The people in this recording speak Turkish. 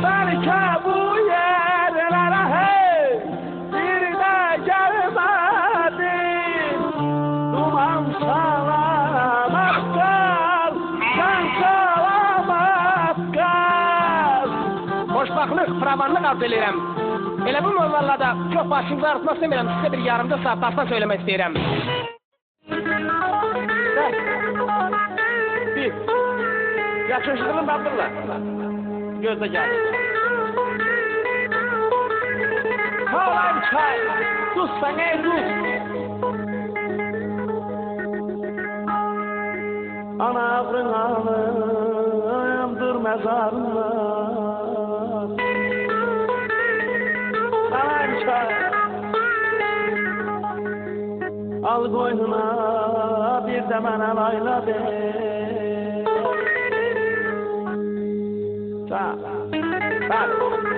Belki bu yerlere hey bir de gelmedin. Duman salamat kal, sen salamat kal. Xoşbaxtlık, firavanlık arzu edirəm. Elə bu mövzularda çox başınızı arıtmaq istəmirəm. Sizə bir yarımda saat baştan söyləmək istəyirəm. Bir, yakışıklığın babdırlar. Gözde geldi. Kalan çay, tutsan ey tut. Ana avrın ağlımdır mezarına. Kalan çay, al koynuna bir de mənə layla de. Sağ ol.